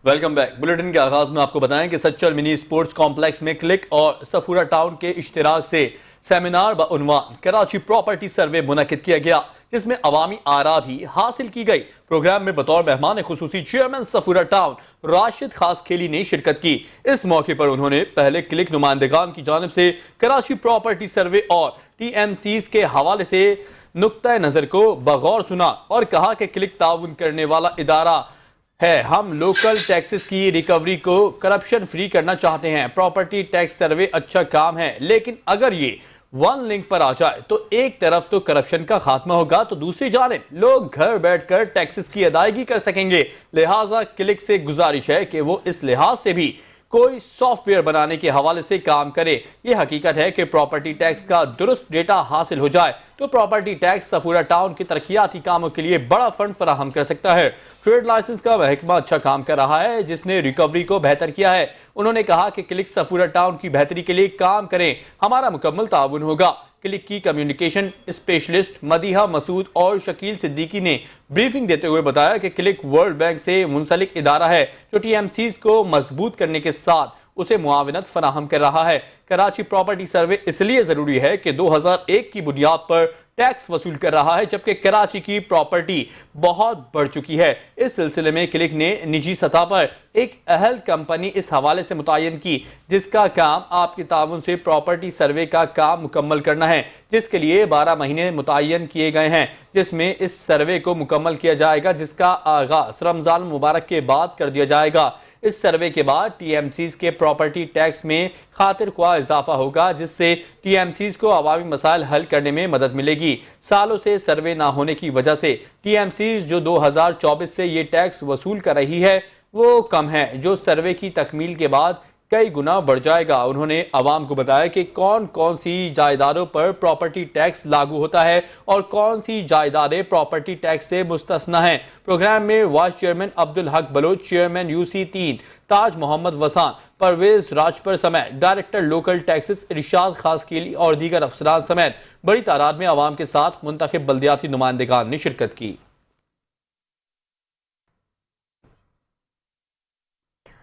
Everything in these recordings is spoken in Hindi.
Welcome back. बुलेटिन के आगाज में आपको बताएं कि सच्चर मिनी स्पोर्ट्स कॉम्प्लेक्स में क्लिक और सफूरा टाउन के इश्तिराक से सेमिनार बउनवान कराची प्रॉपर्टी सर्वे मुनक्किद किया गया, जिसमें अवामी आरा भी हासिल की गई। प्रोग्राम में बतौर मेहमान खुसूसी चेयरमैन सफूरा टाउन राशिद खास खेली ने शिरकत की। इस मौके पर उन्होंने पहले क्लिक नुमाइंदगान की जानिब से कराची प्रॉपर्टी सर्वे और TMCs के हवाले से नुक्ता नजर को बगौर सुना और कहा कि क्लिक ताउन करने वाला इदारा है। हम लोकल टैक्सेस की रिकवरी को करप्शन फ्री करना चाहते हैं। प्रॉपर्टी टैक्स सर्वे अच्छा काम है, लेकिन अगर ये वन लिंक पर आ जाए तो एक तरफ तो करप्शन का खात्मा होगा तो दूसरी जानिब लोग घर बैठकर टैक्सेस की अदायगी कर सकेंगे। लिहाजा क्लिक से गुजारिश है कि वो इस लिहाज से भी कोई सॉफ्टवेयर बनाने के हवाले से काम करे। यह हकीकत है कि प्रॉपर्टी टैक्स का दुरुस्त डेटा हासिल हो जाए तो प्रॉपर्टी टैक्स सफूरा टाउन के तरक्याती कामों के लिए बड़ा फंड फराहम कर सकता है। ट्रेड लाइसेंस का महकमा अच्छा काम कर रहा है, जिसने रिकवरी को बेहतर किया है। उन्होंने कहा कि क्लिक सफूरा टाउन की बेहतरी के लिए काम करें, हमारा मुकम्मल ताउन होगा। क्लिक की कम्युनिकेशन स्पेशलिस्ट मदीहा मसूद और शकील सिद्दीकी ने ब्रीफिंग देते हुए बताया कि क्लिक वर्ल्ड बैंक से मुंसलिक इदारा है जो TMCs को मजबूत करने के साथ उसे मुआवनत फराहम कर रहा है। कराची प्रॉपर्टी सर्वे इसलिए जरूरी है कि 2001 की बुनियाद पर टैक्स वसूल कर रहा है, जबकि कराची की प्रॉपर्टी बहुत बढ़ चुकी है। इस सिलसिले में क्लिक ने निजी सतह पर एक अहल कंपनी इस हवाले से मुतय्यन की, जिसका काम आपके ताउन से प्रॉपर्टी सर्वे का काम मुकम्मल करना है, जिसके लिए 12 महीने मुतय्यन किए गए हैं, जिसमें इस सर्वे को मुकम्मल किया जाएगा, जिसका आगाज रमजान मुबारक के बाद कर दिया जाएगा। इस सर्वे के बाद TMCs के प्रॉपर्टी टैक्स में खातिर ख्वाह इजाफा होगा, जिससे TMCs को अवामी मसाइल हल करने में मदद मिलेगी। सालों से सर्वे ना होने की वजह से TMCs जो 2024 से ये टैक्स वसूल कर रही है वो कम है, जो सर्वे की तकमील के बाद कई गुना बढ़ जाएगा। उन्होंने अवाम को बताया कि कौन कौन सी जायदादों पर प्रॉपर्टी टैक्स लागू होता है और कौन सी जायदादें प्रॉपर्टी टैक्स से मुस्तस्ना हैं। प्रोग्राम में vice chairman Abdul Haq Bloch, chairman UC3 ताज मोहम्मद वसान, परवेज राजपर समेत डायरेक्टर लोकल टैक्सेस इरशाद खासकेली और दीगर अफसरान समेत बड़ी तादाद में अवाम के साथ मुंतखब बल्दियाती नुमाइंदगान ने शिरकत की।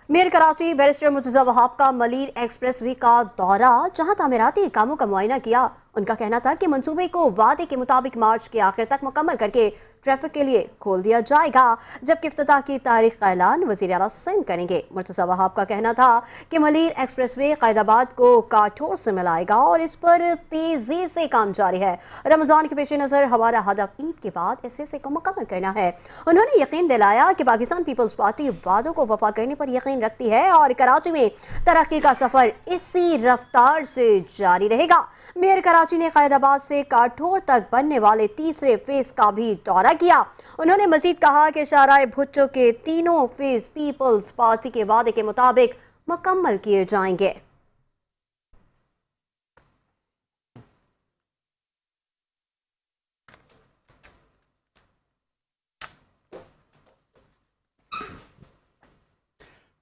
मेयर कराची बैरिस्टर मुर्तजा वहाब का मलीर एक्सप्रेस वे का दौरा, जहां तामीराती कामों का मुआयना किया। उनका कहना था कि मंसूबे को वादे के मुताबिक मार्च के आखिर तक मुकम्मल करके ट्रैफिक के लिए खोल दिया जाएगा, जबकि इफ्तिताह की तारीख का ऐलान वज़ीर आला सिंध करेंगे। मुर्तजा वहाब का कहना था कि मलीर एक्सप्रेस वे कैदाबाद को काठोर से मिलाएगा और इस पर तेजी से काम जारी है। रमजान के पेश नज़र हमारा हदफ ईद के बाद इस हिस्से को मुकम्मल करना है। उन्होंने यकीन दिलाया कि पाकिस्तान पीपल्स पार्टी वादों को वफा करने पर यकीन रखती है और कराची में तरक्की का सफर इसी रफ्तार से जारी रहेगा। मेयर कराची ने कैदाबाद से काठोर तक बनने वाले तीसरे फेज का भी दौरा किया। उन्होंने मजीद कहा कि शाहराह भुट्टो के तीनों फेज पीपल्स पार्टी के वादे के मुताबिक मुकम्मल किए जाएंगे।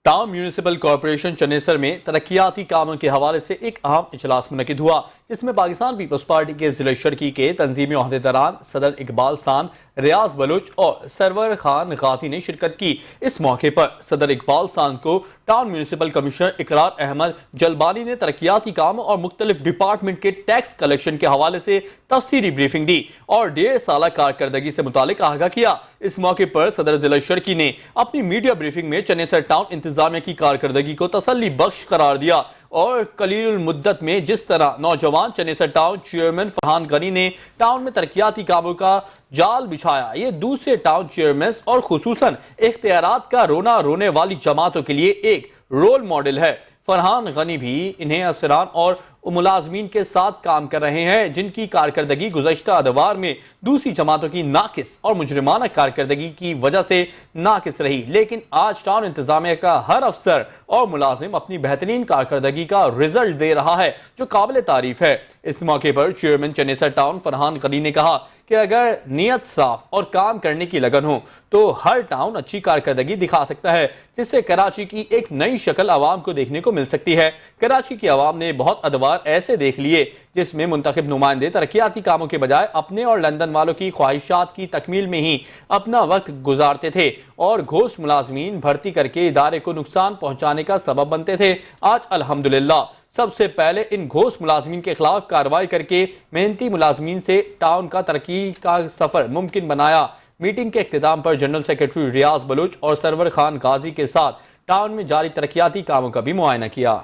टाउन म्यूनिसिपल कॉरपोरेशन चनेसर में तरक्याती कामों के हवाले से एक अहम इजलास मुनक्किद हुआ, जिसमें पाकिस्तान पीपल्स पार्टी के जिला शर्की के तंजीमी ओहदेदारान सदर इकबाल सान, रियाज बलोच और सरवर खान गाजी ने शिरकत की। इस मौके पर सदर इकबाल सान को टाउन म्यूनिसिपल कमिश्नर इकरार अहमद जलबानी ने तरक्याती कामों और मुख्तलिफ डिपार्टमेंट के टैक्स कलेक्शन के हवाले से तफसीली ब्रीफिंग दी और 1.5 साल कारकर्दगी से मुतालिक आगाह किया। इस मौके पर सदर जिला शर्की ने अपनी मीडिया ब्रीफिंग में चनेसर टाउन इंतजामिया की कारकर्दगी को तसल्ली बख्श करार दिया और कलील मुद्दत में जिस तरह नौजवान चनेसर टाउन चेयरमैन फरहान गनी ने टाउन में तरक्याती कामों का जाल बिछाया, ये दूसरे टाउन चेयरमैन और खुसूसन इख्तियारात का रोना रोने वाली जमातों के लिए एक रोल मॉडल है। फरहान गनी भी इन्हें अफसरान और मुलाजमीन के साथ काम कर रहे हैं, जिनकी कारकर्दगी गुज़श्ता अदवार में दूसरी जमातों की नाकिस और मुजरिमाना कारकर्दगी की वजह से नाकिस रही, लेकिन आज टाउन इंतजामिया का हर अफसर और मुलाजिम अपनी बेहतरीन कारकर्दगी का रिजल्ट दे रहा है, जो काबिल तारीफ है। इस मौके पर चेयरमैन चनेसर टाउन फरहान गनी ने कहा कि अगर नीयत साफ और काम करने की लगन हो तो हर टाउन अच्छी कारकर्दगी दिखा सकता है, जिससे कराची की एक नई शक्ल आवाम को देखने को मिल सकती है। कराची की आवाम ने बहुत अदवार ऐसे देख लिए जिसमें मुंतखब नुमाइंदे तरक्याती कामों के बजाय अपने और लंदन वालों की ख्वाहिशात की तकमील में ही अपना वक्त गुजारते थे और घोस्ट मुलाजमीन भर्ती करके इदारे को नुकसान पहुंचाने का सबब बनते थे। आज अल्हम्दुलिल्लाह सबसे पहले इन घोस्ट मुलाजमीन के खिलाफ कार्रवाई करके मेहनती मुलाजमीन से टाउन का तरक्की का सफर मुमकिन बनाया। मीटिंग के इख्तिताम पर जनरल सेक्रेटरी रियाज बलूच और सरवर खान गाजी के साथ टाउन में जारी तरक्याती कामों का भी मुआयना किया।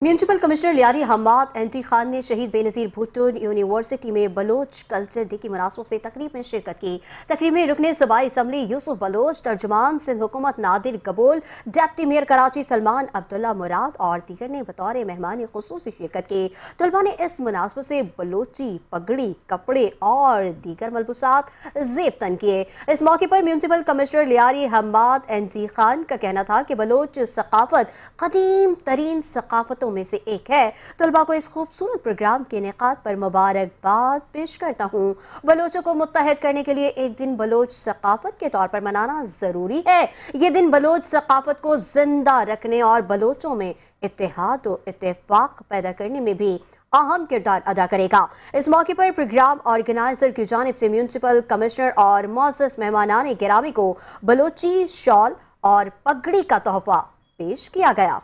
Municipal commissioner Lyari Hammad anti Khan ने शहीद बेनजीर भुट्टो यूनिवर्सिटी में बलोच कल्चर डे की मुनासबत से तकरीब में शिरकत की। तकरीब में रुकने सूबाई असम्बली यूसुफ बलोच, तर्जुमान सिंध हुकूमत नादिर कबूल, डिप्टी मेयर कराची सलमान अब्दुल्ला मुराद और दीगर ने बतौर मेहमान खुसूसी शिरकत की। तलबा ने इस मुनासबत से बलोची पगड़ी, कपड़े और दीगर मलबूसात जेब तन किए। इस मौके पर municipal commissioner Lyari Hammad anti Khan का कहना था कि बलोच सकाफत कदीम तरीन सकाफतों में से एक है। तलबा को इस खूबसूरत प्रोग्राम के इनेकाद पर मुबारकबाद पेश करता हूँ। बलोचों को मुत्तहद करने के लिए एक दिन बलोच सकाफत के तौर पर मनाना जरूरी है। ये दिन बलोच सकाफत को जिंदा रखने और बलोचों में इत्तेहाद और इत्तेफाक पैदा करने में भी अहम किरदार अदा करेगा। इस मौके पर प्रोग्राम ऑर्गेनाइजर की जानिब से म्यूनिसिपल कमिश्नर और मोअज़्ज़ज़ मेहमानान गिरामी को बलोची शॉल और पगड़ी का तोहफा पेश किया गया।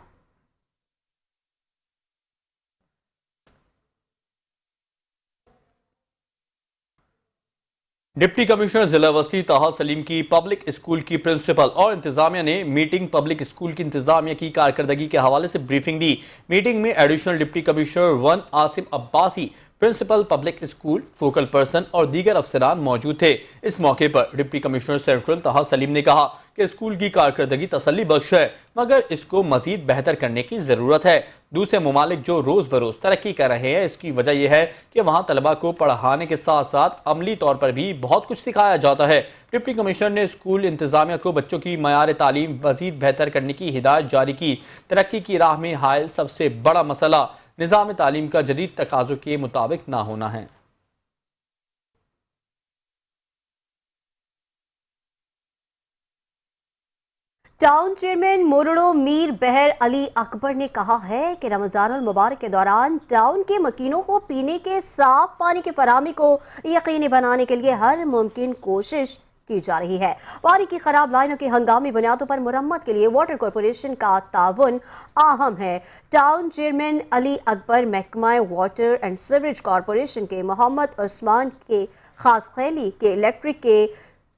डिप्टी कमिश्नर जिला वस्ती ताहा सलीम की पब्लिक स्कूल की प्रिंसिपल और इंतजामिया ने मीटिंग पब्लिक स्कूल की इंतजामिया की कारकर्दगी के हवाले से ब्रीफिंग दी। मीटिंग में additional deputy commissioner 1 Asim Abbasi, principal public school, focal person और दीगर अफसरान मौजूद थे। इस मौके पर डिप्टी कमिश्नर सेंट्रल ताहा सलीम ने कहा कि स्कूल की कारकर्दगी तसल्ली बख्श है, मगर इसको मजीद बेहतर करने की ज़रूरत है। दूसरे ममालिक जो रोज़ बरोज़ तरक्की कर रहे हैं, इसकी वजह यह है कि वहाँ तलबा को पढ़ाने के साथ साथ अमली तौर पर भी बहुत कुछ सिखाया जाता है। डिप्टी कमिश्नर ने स्कूल इंतजामिया को बच्चों की मयार तालीम मजीद बेहतर करने की हिदायत जारी की। तरक्की की राह में हायल सबसे बड़ा मसला निज़ाम तालीम का जदीद तकाज़ों के मुताबिक ना होना है। टाउन चेयरमैन मोरड़ो मीर बहर अली अकबर ने कहा है कि रमजानुल मुबारक के दौरान टाउन के मकीनों को पीने के साफ पानी की फराहमी को यकीनी बनाने के लिए हर मुमकिन कोशिश की जा रही है। पानी की खराब लाइनों की हंगामी बुनियादों पर मुरम्मत के लिए वाटर कॉरपोरेशन का ताउन अहम है। टाउन चेयरमैन अली अकबर महकमा वाटर एंड सीवरेज कॉरपोरेशन के मोहम्मद उस्मान के खास खैली के इलेक्ट्रिक के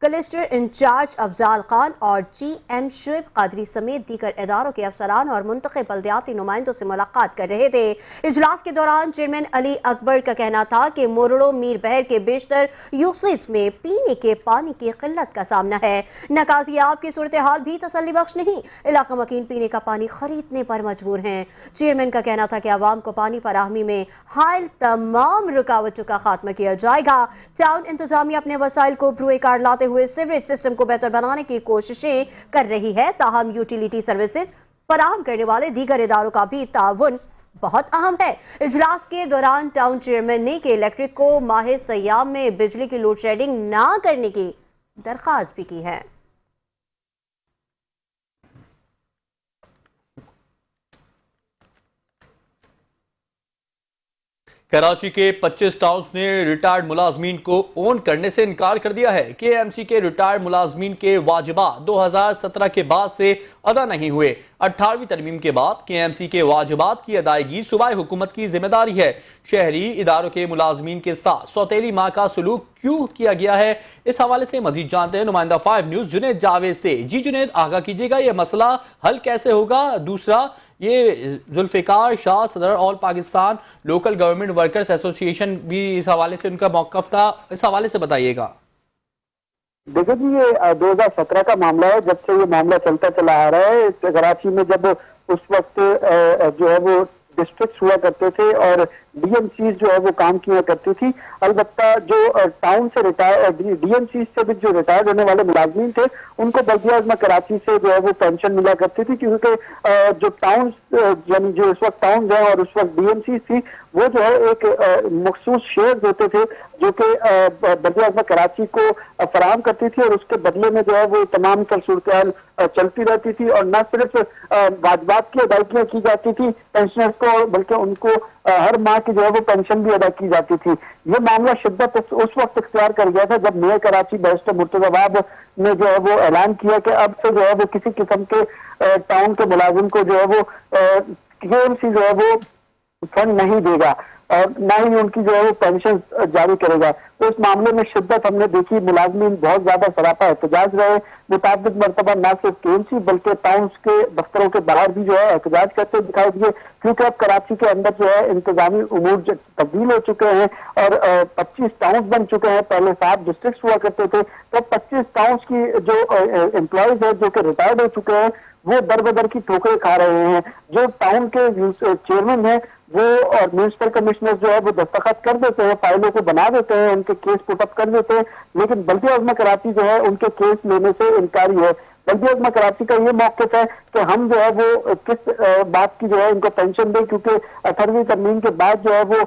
कलेक्टर इंचार्ज अफजाल खान और GM शुएब कादरी समेत दीगर इदारों के अफसरान और मुंतखब बल्दियाती नुमाइंदों से मुलाकात कर रहे थे। इजलास के दौरान चेयरमैन अली अकबर का कहना था कि मोरड़ो मीर बहर के बेशतर यूसेज में पीने के पानी की किल्लत का सामना है। नकाजियाब की सूरत हाल भी तसल्ली बख्श नहीं। इलाका मकीन पीने का पानी खरीदने पर मजबूर हैं। चेयरमैन का कहना था कि आवाम को पानी फराहमी में हायल तमाम रुकावटों का खात्मा किया जाएगा। टाउन इंतजामिया अपने वसाइल को ब्रुए कार लाते हुए सीवरेज सिस्टम को बेहतर बनाने की कोशिशें कर रही है। ताहम यूटिलिटी सर्विसेज फराहम करने वाले दीगर इदारों का भी ताउन बहुत अहम है। इजलास के दौरान टाउन चेयरमैन ने कि इलेक्ट्रिक को माह सयाम में बिजली की लोड शेडिंग ना करने की दरख्वास्त भी की है। कराची के 25 टाउन्स ने रिटायर्ड मुलाजमीन को ओन करने से इनकार कर दिया है। KMC के रिटायर्ड मुलाजमीन के वाजिबात 2017 के बाद से अदा नहीं हुए। 18वीं तरमीम के बाद KMC के वाजिबात की अदायगी सूबाई हुकूमत की जिम्मेदारी है। शहरी इदारों के मुलाजमीन के साथ सौतेली माँ का सलूक क्यों किया गया है, इस हवाले से मजीद जानते हैं नुमाइंदा 5 न्यूज़ जुनेद जावेद से। जी जुनेद, आगाह कीजिएगा, यह मसला हल कैसे होगा? दूसरा, ये जुल्फिकार शाह सदर all Pakistan local government workers association भी इस हवाले से उनका मौक़िफ़ था, इस हवाले से बताइएगा। देखिए जी, ये 2017 का मामला है। जब से ये मामला चलता चला आ रहा है, कराची में जब उस वक्त जो है वो डिस्ट्रिक्ट हुआ करते थे और DMCs जो है वो काम किया करती थी। अलबत्ता जो टाउन से रिटायर DMCs से भी जो रिटायर्ड होने वाले मुलाजमीन थे, उनको बल्दिया कराची से जो है वो पेंशन मिला करती थी, क्योंकि जो टाउन यानी जो इस वक्त टाउन है और उस वक्त डीएमसी थी, वो जो है एक मखसूस शेयर होते थे जो कि बल्दिया आज़मा कराची को फराहम करती थी और उसके बदले में जो है वो तमाम सूरत चलती रहती थी और न सिर्फ वाजबात की अदायगियां की जाती थी पेंशनर्स को, बल्कि उनको हर माह की जो है वो पेंशन भी अदा की जाती थी। ये मामला शिद्दत उस वक्त इख्तियार कर गया था जब मेयर कराची बैरिस्टर मुर्तजा बाब ने जो है वो ऐलान किया कि अब से जो है वो किसी किस्म के टाउन के मुलाजिम को जो है वो केएमसी जो है वो फंड नहीं देगा और ना ही उनकी जो है वो पेंशन जारी करेगा। तो इस मामले में शिद्दत हमने देखी, मुलाजमीन बहुत ज्यादा सरापा एहतजाज रहे, मुताबिक मरतबा न सिर्फ केएमसी बल्कि टाउन्स के दफ्तरों के बाहर भी जो है एहतजाज करते दिखाई दिए, क्योंकि अब कराची के अंदर जो है इंतजामी उमूर तब्दील हो चुके हैं और 25 टाउन्स बन चुके हैं। पहले 7 डिस्ट्रिक्ट हुआ करते थे, तो 25 टाउन्स की जो एम्प्लॉयज है जो कि रिटायर्ड हो चुके हैं वो दर बदर की ठोकरें खा रहे हैं। जो टाउन के चेयरमैन है वो और म्यूनिसिपल कमिश्नर जो है वो दस्तखत कर देते हैं, फाइलों को बना देते हैं, उनके केस पुटअप कर देते हैं, लेकिन बल्दिया आज़मा कराची जो है उनके केस लेने से इनकारी है। बल्दिया आज़मा कराची का ये मौक़िफ़ है कि हम जो है वो किस बात की जो है इनको पेंशन दें, क्योंकि 18वीं तरमीम के बाद जो है वो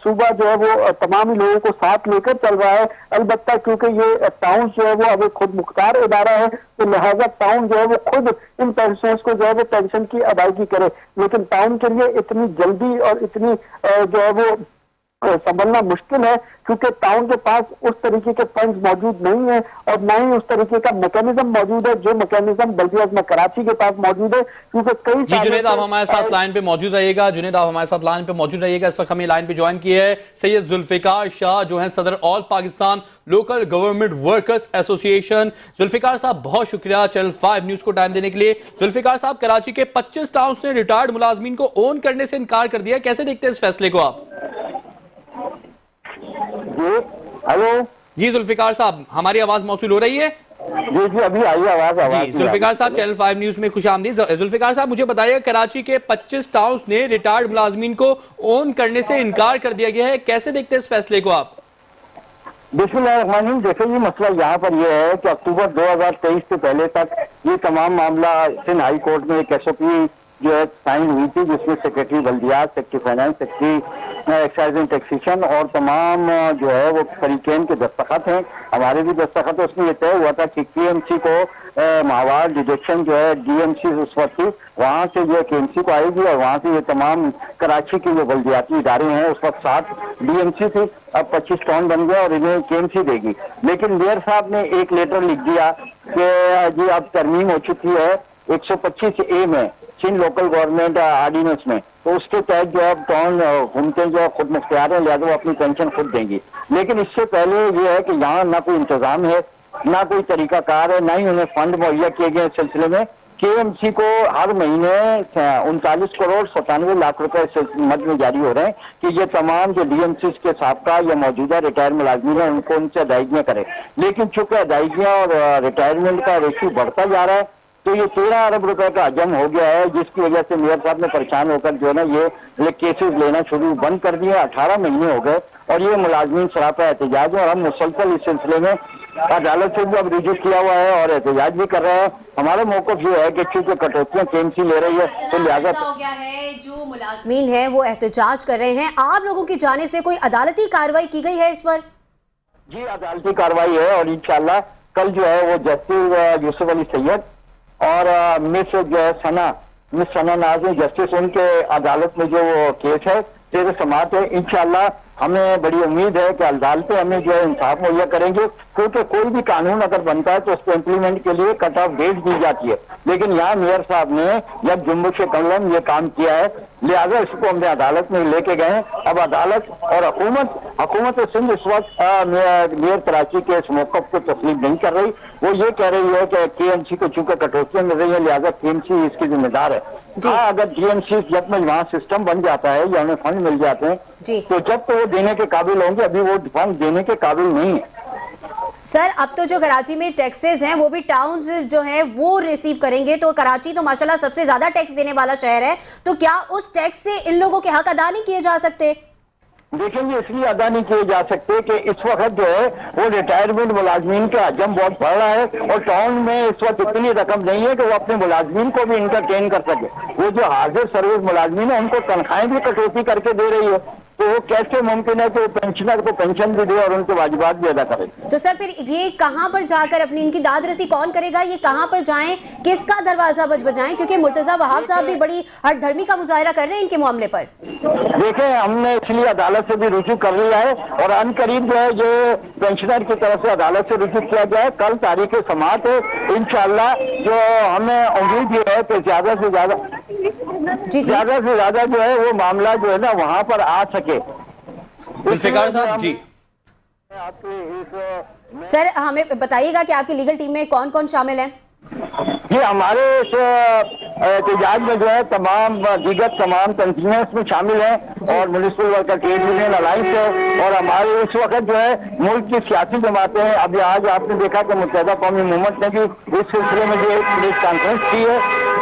सूबा जो है वो तमाम लोगों को साथ लेकर चल रहा है। अलबत्ता क्योंकि ये टाउन जो है वो अब एक खुद मुख्तार इदारा है, तो लिहाजा टाउन जो है वो खुद इन पेंशनर्स को जो है वो पेंशन की अदायगी करे, लेकिन टाउन के लिए इतनी जल्दी और इतनी जो है वो संभलना मुश्किल है, क्योंकि टाउन के पास उस तरीके के फंड्स मौजूद नहीं है और न ही उस तरीके का मैकेनिज्म मौजूद है जो मैकेनिज्म बल्दिया आज़मा कराची के पास मौजूद है। क्योंकि कई जी जुनेद, आप हमारे साथ लाइन पे मौजूद रहिएगा। जुनेद, आप हमारे साथ लाइन पे मौजूद रहिएगा। इस वक्त हमें लाइन पे ज्वाइन किए है सैयद जुल्फिकार शाह, जो है सदर all Pakistan local government workers association. Zulfikar sahab, बहुत शुक्रिया चैनल 5 न्यूज को टाइम देने के लिए। जुल्फिकार साहब, कराची के 25 टाउन्स ने रिटायर्ड मुलाजमीन को ओन करने से इनकार कर दिया, कैसे देखते हैं इस फैसले को आप? हेलो जी जुल्फिकार साहब, हमारी आवाज मौसूल हो रही है? जी अभी आई आवाज जी जुल्फिकार साहब, चैनल 5 न्यूज में खुशामदीद। जुल्फिकार साहब, मुझे बताइए, कराची के 25 टाउन्स ने रिटायर्ड मुलाजमीन को ओन करने से इनकार कर दिया गया है, कैसे देखते हैं इस फैसले को आप? बिस्मिल्लाहिर्रहमानिर्रहीम। देखिए, ये मसला यहाँ पर यह है कि अक्टूबर 2023 से पहले तक ये तमाम मामला सिंध हाई कोर्ट में एक SOP जो है साइन हुई थी, जिसमें सेक्रेटरी बल्दियात, secretary finance, secretary excise and taxation और तमाम जो है वो फरीकैन के दस्तखत हैं, हमारे भी दस्तखत है। उसमें यह तय हुआ था कि केएमसी को माहवार डिडक्शन जो है DMC उस वक्त थी, वहाँ से जो KMC को आएगी और वहाँ से ये तमाम कराची के जो बल्दियाती इदारे हैं, उस वक्त 7 DMC थी, अब 25 टाउन बन गया और इन्हें KMC देगी। लेकिन मेयर साहब ने एक लेटर लिख दिया कि जी अब तरमीम हो चुकी है 125A में सिंध लोकल गवर्नमेंट ऑर्डिनेंस में, तो उसके तहत जो है टाउन घूमते जो है खुद मुख्तियार है, लिहाजा वो अपनी पेंशन खुद देंगी। लेकिन इससे पहले ये है कि यहाँ ना कोई इंतजाम है, ना कोई तरीकाकार है, ना ही उन्हें फंड मुहैया किए गए इस सिलसिले में। KMC को हर महीने 39 करोड़ 97 लाख रुपए मद में जारी हो रहे हैं कि ये तमाम जो DMC के साबका या मौजूदा रिटायर मुलाजमीन है उनको उनसे अदायगियां करें। लेकिन चूंकि अदायगियां और रिटायरमेंट का रेशियो बढ़ता जा रहा है, तो ये 13 अरब रुपए का हजम हो गया है, जिसकी वजह से मेयर साहब ने परेशान होकर जो है ना ये केसेस लेना शुरू बंद कर दिए। 18 महीने हो गए और ये मुलाजमीन सरापा एहतजाज है और हम मुसलसल इस सिलसिले में अदालत से भी अब रिजू किया हुआ है और एहतजाज भी कर रहे हैं। हमारा मौक़िफ़ ये है कि चूंकि कटौतियां KMC ले रही है तो लिहाजा हो गया है, जो मुलाजमीन है वो एहतजाज कर रहे हैं। आप लोगों की जानिब से कोई अदालती कार्रवाई की गई है इस पर? जी अदालती कार्रवाई है और इंशाल्लाह कल जो है वो जस्टिस यूसुफ अली सैयद और मिस सना नाज़ जस्टिस, उनके अदालत में जो केस है तेरे समात है। इंशाल्लाह हमें बड़ी उम्मीद है कि अदालतें हमें जो है इंसाफ मुहैया करेंगे, क्योंकि कोई भी कानून अगर बनता है तो उसको इम्प्लीमेंट के लिए कट ऑफ डेट दी जाती है। लेकिन यहाँ मेयर साहब ने जब जुम्बुश कलम ये काम किया है, लिहाजा इसको हमने अदालत में लेके गए। अब अदालत और हुकूमत सिंध इस वक्त मेयर कराची के इस मौक़िफ़ को तस्लीम नहीं कर रही। वो ये कह रही है कि KMC को चूंकि कटौतियां मिल रही है, लिहाजा KMC इसकी जिम्मेदार है। अगर DMC जब में वहाँ सिस्टम बन जाता है या उन्हें फंड मिल जाते हैं तो जब तो वो देने के काबिल होंगे, अभी वो फंड देने के काबिल नहीं है। सर, अब तो जो कराची में टैक्सेस हैं वो भी टाउन्स जो है वो रिसीव करेंगे, तो कराची तो माशाल्लाह सबसे ज्यादा टैक्स देने वाला शहर है, तो क्या उस टैक्स से इन लोगों के हक अदा नहीं किए जा सकते? देखिए, ये इसलिए अदा नहीं किए जा सकते कि इस वक्त जो है वो रिटायरमेंट मुलाजमीन का हजम बहुत बढ़ रहा है और टाउन में इस वक्त इतनी रकम नहीं है कि वो अपने मुलाजमीन को भी इंटरटेन कर सके। वो जो हाजिर सर्विस मुलाजमीन है उनको तनख्वाहें भी कटौती करके दे रही है, तो वो कैसे मुमकिन है कि वो पेंशनर को पेंशन भी दे और उनके वाजिबात भी अदा करे। तो सर फिर ये कहां पर जाकर अपनी इनकी दाद रसी कौन करेगा, ये कहां पर जाएं, किसका दरवाजा बजाएं, क्योंकि मुर्तजा वहाब साहब भी बड़ी हठधर्मी का मुजाहरा कर रहे हैं इनके मामले पर। देखें, हमने इसलिए अदालत से भी रुजू कर लिया है और अनकरीब जो है ये पेंशनर की तरफ से अदालत से रुजू किया गया है। कल तारीख समाअत है, इंशाअल्लाह जो हमें उम्मीद ये है कि ज्यादा से ज्यादा जो है वो मामला जो है ना वहां पर आ सके। जुल्फिकार साहब जी, सर हमें बताइएगा कि आपकी लीगल टीम में कौन कौन शामिल है। ये हमारे इस एहतजाज में जो है दीगर तमाम तंजीमें इसमें शामिल हैं और municipal worker trade union alliance है और हमारे इस वक्त जो है मुल्क की सियासी जमातें हैं। अभी आज आपने देखा कि मुत्तहिदा कौमी मूवमेंट ने भी इस सिलसिले में जो एक प्रेस कॉन्फ्रेंस की है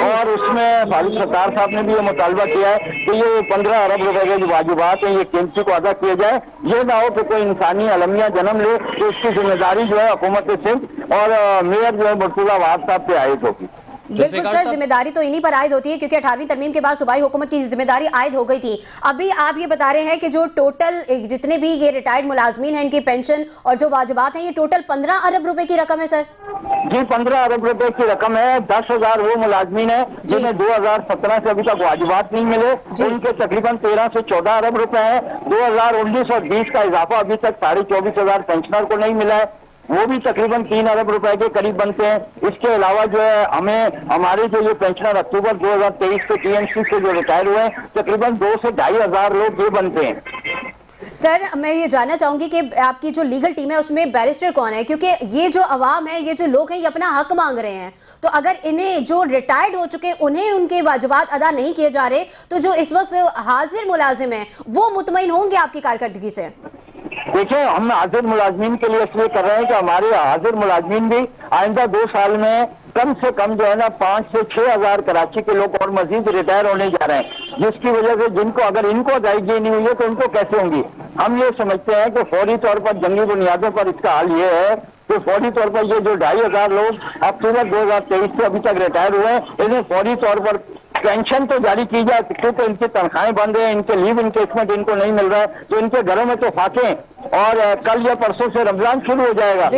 और उसमें फारूक सत्तार साहब ने भी ये मुतालबा किया है कि ये 15 अरब रुपए के जो वाजिबात हैं ये केंद्र को अदा किए जाए। ये ना हो कि कोई इंसानी अलमिया जन्म ले तो इसकी जिम्मेदारी जो है हुकूमत सिंध और मेयर जो है मुर्तजा वहाब साहब पे आयद होगी। बिल्कुल सर, जिम्मेदारी तो इन्हीं पर आयद होती है क्योंकि 18वीं तरमीम के बाद सूबाई हुकूमत की जिम्मेदारी आयद हो गई थी। अभी आप ये बता रहे हैं कि जो टोटल जितने भी ये रिटायर्ड मुलाजमीन हैं इनकी पेंशन और जो वाजिबात हैं ये टोटल 15 अरब रुपए की रकम है सर। जी, 15 अरब रुपए की रकम है। 10,000 वो मुलाजमीन है जिन्हें 2017 से अभी तक वाजिबात नहीं मिले, उनके तकरीबन 13 से 14 अरब रुपए है। 2019 और 20 का इजाफा अभी तक 24,500 पेंशनर को नहीं मिला है, वो भी तकरीबन 3 अरब रुपए के करीब बनते हैं। इसके अलावा जो है हमें हमारे जो ये पेंशनर अक्टूबर 2023 के टीएमसी से जो रिटायर हुए हैं तकरीबन 2 से 2,500 लोग ये बनते हैं। सर मैं ये जानना चाहूंगी कि आपकी जो लीगल टीम है उसमें बैरिस्टर कौन है, क्योंकि ये जो अवाम है, ये जो लोग हैं, ये अपना हक मांग रहे हैं। तो अगर इन्हें जो रिटायर्ड हो चुके उन्हें उनके वाजिबात अदा नहीं किए जा रहे तो जो इस वक्त हाजिर मुलाजिम है वो मुतमईन होंगे आपकी कारकर्दगी से? देखिए, हम हाजिर मुलाजमीन के लिए इसलिए कर रहे हैं कि हमारे हाजिर मुलाजमीन भी आइंदा 2 साल में कम से कम जो है ना 5 से 6 हजार कराची के लोग और मजीद रिटायर होने जा रहे हैं, जिसकी वजह से जिनको अगर इनको अदायगी नहीं हुई है तो उनको कैसे होंगी। हम ये समझते हैं कि फौरी तौर पर जंगी बुनियादों पर इसका हल ये है कि फौरी तौर पर ये जो 2,500 लोग अक्टूबर 2023 से अभी तक रिटायर हुए हैं इन्हें फौरी तौर पर पेंशन तो जारी की जाए, क्योंकि इनकी तनख्वाहें बंद है, इनके लीव इनकेसमेंट इनको नहीं मिल रहा है, तो इनके घरों में तो फाके और कल या परसों से रमजान शुरू हो जाएगा।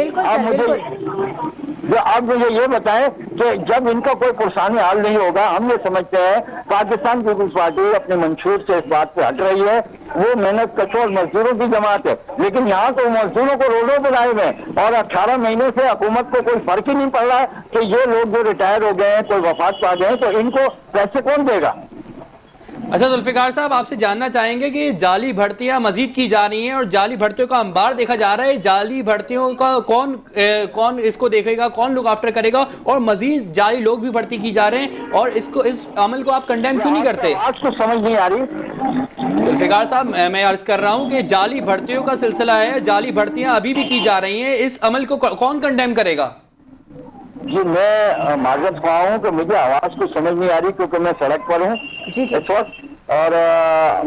अब मुझे ये बताएं कि जब इनका कोई पुरसानी हाल नहीं होगा, हम ये समझते हैं पाकिस्तान पीपुल्स पार्टी अपने मंशूर से इस बात पे हट रही है। वो मेहनत कशों और मजदूरों की जमात है, लेकिन यहाँ तो मजदूरों को रोडों पर लाए हुए और 18 महीने से हुकूमत को कोई फर्क ही नहीं पड़ रहा कि ये लोग जो रिटायर हो गए हैं, कोई वफात पा गए हैं, तो इनको पैसे कौन देगा। अच्छा जुल्फिकार साहब, आपसे जानना चाहेंगे कि जाली भर्तियां मजीद की जा रही हैं और जाली भर्तियों का अंबार देखा जा रहा है। जाली भर्तियों का कौन इसको देखेगा, कौन लुक आफ्टर करेगा और मजीद जाली लोग भी भर्ती की जा रहे हैं और इस अमल को आप कंडेम क्यों नहीं करते? आज तो समझ नहीं आ रही। जुल्फिकार साहब, मैं अर्ज कर रहा हूं कि जाली भर्तियों का सिलसिला है, जाली भर्तियां अभी भी की जा रही हैं, इस अमल को कौन कंडेम करेगा? जी, मैं माजरत ख्वाह हूँ कि मुझे आवाज को समझ नहीं आ रही क्योंकि मैं सड़क पर हूँ इस वक्त और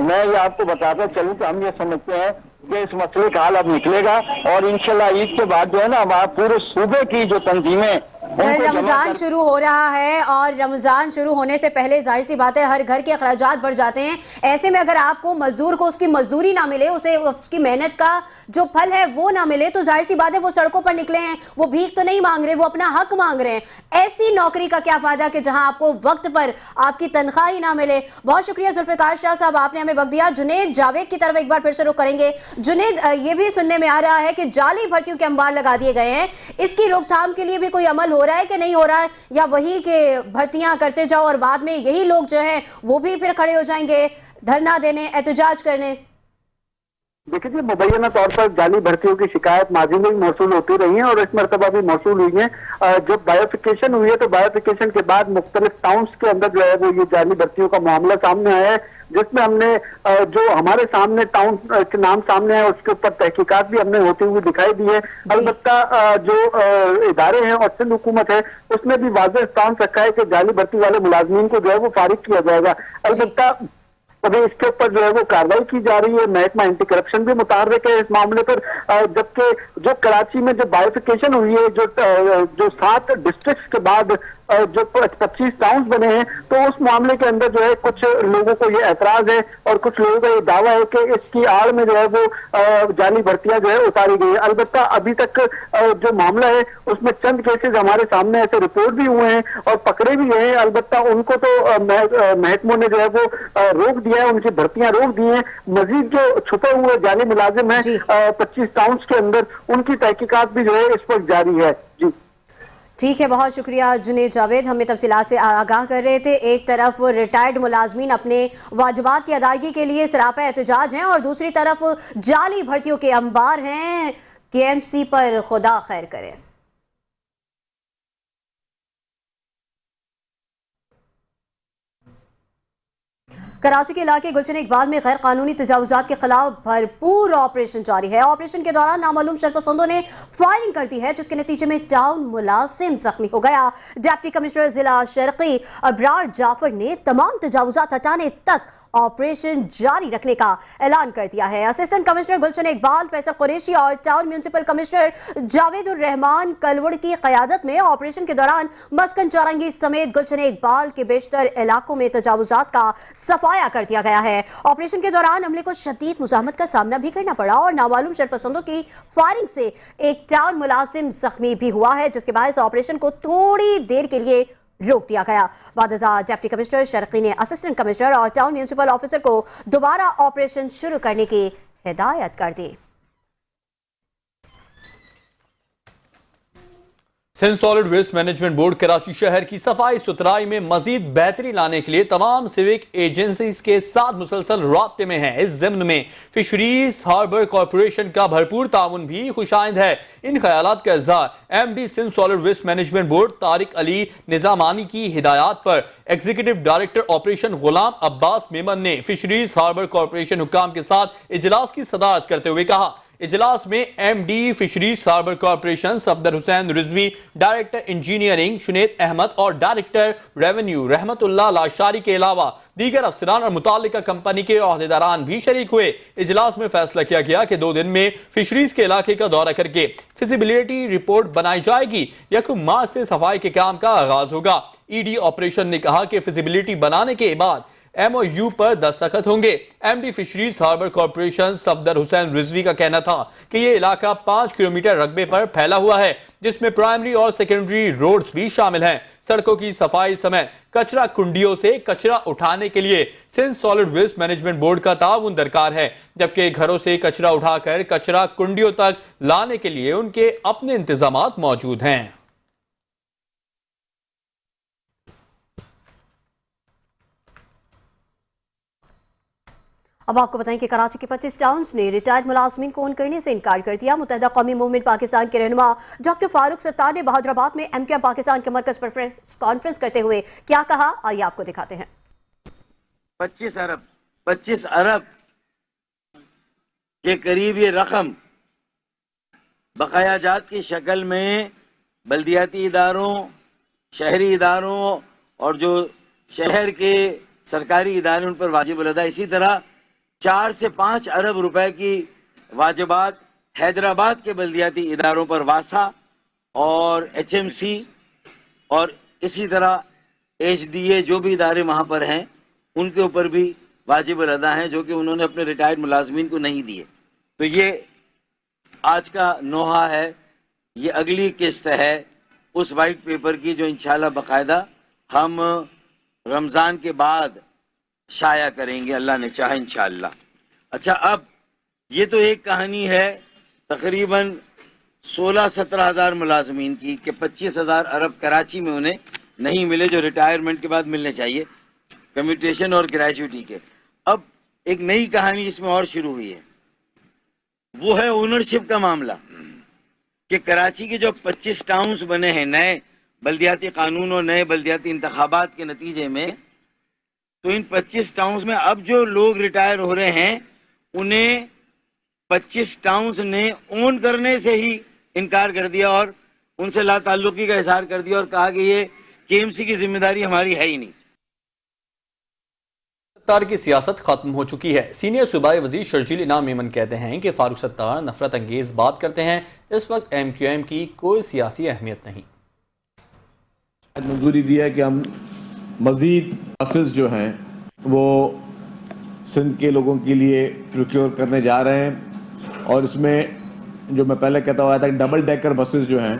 मैं ये आपको बताता चलूँ कि हम ये समझते हैं कि इस मसले का हल अब निकलेगा और इंशाल्लाह ईद के बाद जो है ना हमारे पूरे सूबे की जो तंजीमें। सर रमजान शुरू हो रहा है और रमजान शुरू होने से पहले जाहिर सी बात है हर घर के अखराजात बढ़ जाते हैं। ऐसे में अगर आपको मजदूर को उसकी मजदूरी ना मिले, उसे उसकी मेहनत का जो फल है वो ना मिले, तो जाहिर सी बात है वो सड़कों पर निकले हैं, वो भीख तो नहीं मांग रहे, वो अपना हक मांग रहे हैं। ऐसी नौकरी का क्या फायदा कि जहां आपको वक्त पर आपकी तनख्वाह ही ना मिले। बहुत शुक्रिया जुल्फिकार शाह साहब, आपने हमें वक्त दिया। जुनेद जावेद की तरफ एक बार फिर से रुख करेंगे। जुनेद, ये भी सुनने में आ रहा है कि जाली भर्तियों के अंबार लगा दिए गए हैं, इसकी रोकथाम के लिए भी कोई अमल हो रहा है कि नहीं हो रहा है, या वही के भर्तियां करते जाओ और बाद में यही लोग जो हैं वो भी फिर खड़े हो जाएंगे धरना देने, एहतजाज करने? देखिए जी, मुबैना तौर पर जाली भर्तियों की शिकायत माजी में भी मौसूल होती रही है और इस मरतबा भी मौसूल हुई है। जब बायोफिकेशन हुई है तो बायोफिकेशन के बाद मुख्तलिफ टाउन्स के अंदर जो है वो ये जाली भर्तियों का मामला सामने आया है, जिसमें हमने जो हमारे सामने टाउन के नाम सामने है उसके ऊपर तहकीकात भी हमने होती हुई दिखाई दी है। अलबत्ता जो इदारे हैं और सिंध हुकूमत है उसने भी वाज़ेह स्टांस रखा है कि जाली भर्ती वाले मुलाजमीन को जो है वो फारिग किया जाएगा। अलबत्ता अभी इसके ऊपर जो है वो कार्रवाई की जा रही है। महकमा एंटी करप्शन भी मुतहर्रिक है इस मामले पर, जबकि जो कराची में जो बाइफिकेशन हुई है, जो 7 डिस्ट्रिक्ट्स के बाद जो 25 टाउन्स बने हैं, तो उस मामले के अंदर जो है कुछ लोगों को ये ऐतराज है और कुछ लोगों का ये दावा है कि इसकी आड़ में जो है वो जाली भर्तियां जो है उतारी गई है। अलबत्ता अभी तक जो मामला है उसमें चंद केसेस हमारे सामने ऐसे रिपोर्ट भी हुए हैं और पकड़े भी गए हैं। अलबत्ता उनको तो महकमों ने जो है वो रोक दिया है, उनकी भर्तियां रोक दी हैं। मजीद जो छुपे हुए जाली मुलाजिम है 25 टाउन्स के अंदर, उनकी तहकीकात भी जो है इस वक्त जारी है। जी ठीक है, बहुत शुक्रिया जुनेद जावेद, हमें तफसीलात से आगाह कर रहे थे। एक तरफ रिटायर्ड मुलाजमीन अपने वाजिबात की अदायगी के लिए सरापा एहतजाज हैं और दूसरी तरफ जाली भर्तियों के अंबार हैं। KMC पर खुदा खैर करे। कराची के इलाके गुलशन इकबाल में गैर कानूनी तजावुजात के खिलाफ भरपूर ऑपरेशन जारी है। ऑपरेशन के दौरान नामालूम शरपसंदों ने फायरिंग कर दी है, जिसके नतीजे में टाउन मुलाजिम जख्मी हो गया। डिप्टी कमिश्नर जिला शर्की अबरार जाफर ने तमाम तजावुजात हटाने तक ऑपरेशन जारी रखने का ऐलान कर दिया है। असिस्टेंट कमिश्नर गुलशन इकबाल, फैसल कुरैशी और टाउन म्यूनिसिपल कमिश्नर जावेदुर रहमान कलवड़ की क़यादत में ऑपरेशन के दौरान मस्कन चौरंगी समेत गुलशन इकबाल के बेशतर इलाकों में तजावुजात का सफाया कर दिया गया है। ऑपरेशन के दौरान हमले को शदीद मुज़ाहमत का सामना भी करना पड़ा और नामालूम शरपसंदों की फायरिंग से एक टाउन मुलाजिम जख्मी भी हुआ है, जिसके बाद इस ऑपरेशन को थोड़ी देर के लिए रोक दिया गया। बादजा डिप्टी कमिश्नर शर्की ने असिस्टेंट कमिश्नर और टाउन म्यूनिसिपल ऑफिसर को दोबारा ऑपरेशन शुरू करने की हिदायत कर दी। Sindh solid waste management board Karachi शहर की सफाई सुथराई में मजीद बेहतरी लाने के लिए तमाम सिविक एजेंसीज के साथ मुसलसल राब्ते में है। इस ज़िम्न में फिशरीज हार्बर कॉरपोरेशन का भरपूर ताउन भी खुशाइंद है। इन ख्यालात का इज़हार MD Sindh solid waste management board Tariq Ali Nizamani की हिदायत पर executive director operation Ghulam Abbas Memon ने फिशरीज हार्बर कॉरपोरेशन हुक्काम के साथ इजलास की सदारत करते हुए कहा। इजलास में MD fisheries harbour corporation Safdar Hussain Rizvi, director engineering Shuned Ahmed और डायरेक्टर रेवेन्यू रहमतुल्लाह लाशारी के अलावा दीगर अफसरान और मुतालिका कंपनी के ओहदेदारान भी शरीक हुए। इजलास में फैसला किया गया कि 2 दिन में फिशरीज के इलाके का दौरा करके फिजिबिलिटी रिपोर्ट बनाई जाएगी। 1 मार्च से सफाई के काम का आगाज होगा। ED ऑपरेशन ने कहा कि फिजिबिलिटी बनाने के बाद MOU पर दस्तखत होंगे। MD fisheries harbour corporation Safdar Hussain Rizvi का कहना था कि यह इलाका 5 किलोमीटर रकबे पर फैला हुआ है, जिसमें प्राइमरी और सेकेंडरी रोड्स भी शामिल हैं। सड़कों की सफाई समेत कचरा कुंडियों से कचरा उठाने के लिए Sindh solid waste management board का ताउन दरकार है, जबकि घरों से कचरा उठाकर कचरा कुंडियों तक लाने के लिए उनके अपने इंतजामात मौजूद हैं। अब आपको बताएं कि कराची के 25 टाउन्स ने रिटायर्ड मुलाजमीन को ऑन करने से इनकार कर दिया। मुत्तहिदा कौमी मूवमेंट पाकिस्तान के रहनुमा डॉक्टर फारूक सत्तार ने बहादुराबाद में MKM पाकिस्तान के मरकज पर प्रेस कॉन्फ्रेंस करते हुए क्या कहा, आइए आपको दिखाते हैं। 25 अरब के करीब ये रकम बकाया जात की शक्ल में बल्दियाती इदारों, शहरी इदारों और जो शहर के सरकारी इदारे उन पर वाजिब अलअदा, इसी तरह 4 से 5 अरब रुपए की वाजिबात हैदराबाद के बल्दियाती इदारों पर वासा और HMC और इसी तरह HDA जो भी इदारे वहाँ पर हैं उनके ऊपर भी वाजिब अलअदा हैं, जो कि उन्होंने अपने रिटायर्ड मुलाजमीन को नहीं दिए। तो ये आज का नोहा है, ये अगली किस्त है उस वाइट पेपर की जो इंशाल्लाह बाकायदा हम रमज़ान के बाद शाया करेंगे, अल्लाह ने चाहा इंशाअल्लाह। अच्छा, अब ये तो एक कहानी है तकरीबन 16-17 हज़ार मुलाजमीन की कि 25,000 अरब कराची में उन्हें नहीं मिले जो रिटायरमेंट के बाद मिलने चाहिए, कम्यूटेशन और ग्रेजुएटी के। अब एक नई कहानी इसमें और शुरू हुई है, वो है ओनरशिप का मामला कि कराची के जो 25 टाउन्स बने हैं नए बल्दियाती कानून और नए बल्दियाती इंतखाबात के नतीजे में, तो इन 25 टाउन्स में अब जो लोग रिटायर हो रहे हैं उन्हें 25 टाउन्स ने ओन करने से ही इनकार कर दिया और उनसे लाताल्लुकी का इजहार कर दिया और कहा कि ये KMC की जिम्मेदारी हमारी है ही नहीं। सत्तार की सियासत खत्म हो चुकी है। सीनियर सूबाई वजीर शर्जील इनाम मेमन कहते हैं कि फारूक सत्तार नफरत अंगेज बात करते हैं। इस वक्त MQM की कोई सियासी अहमियत नहीं। मंजूरी दी है कि हम मजीद बसेस जो हैं वो सिंध के लोगों के लिए प्रोक्योर करने जा रहे हैं, और इसमें जो मैं पहले कहता हुआ था कि डबल डेकर बसेस जो हैं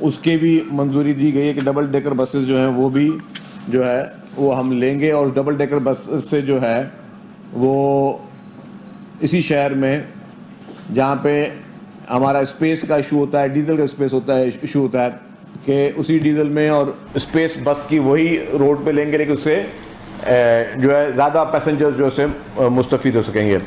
उसके भी मंजूरी दी गई है कि डबल डेकर बसेस जो हैं वो भी जो है वो हम लेंगे, और डबल डेकर बस से जो है वो इसी शहर में जहाँ पे हमारा स्पेस का इशू होता है, डीजल का स्पेस होता है, इशू होता है कि उसी डीजल में और स्पेस बस की वही रोड पे लेंगे, लेकिन उससे जो है ज़्यादा पैसेंजर जो से मुस्तफ़ीद हो सकेंगे।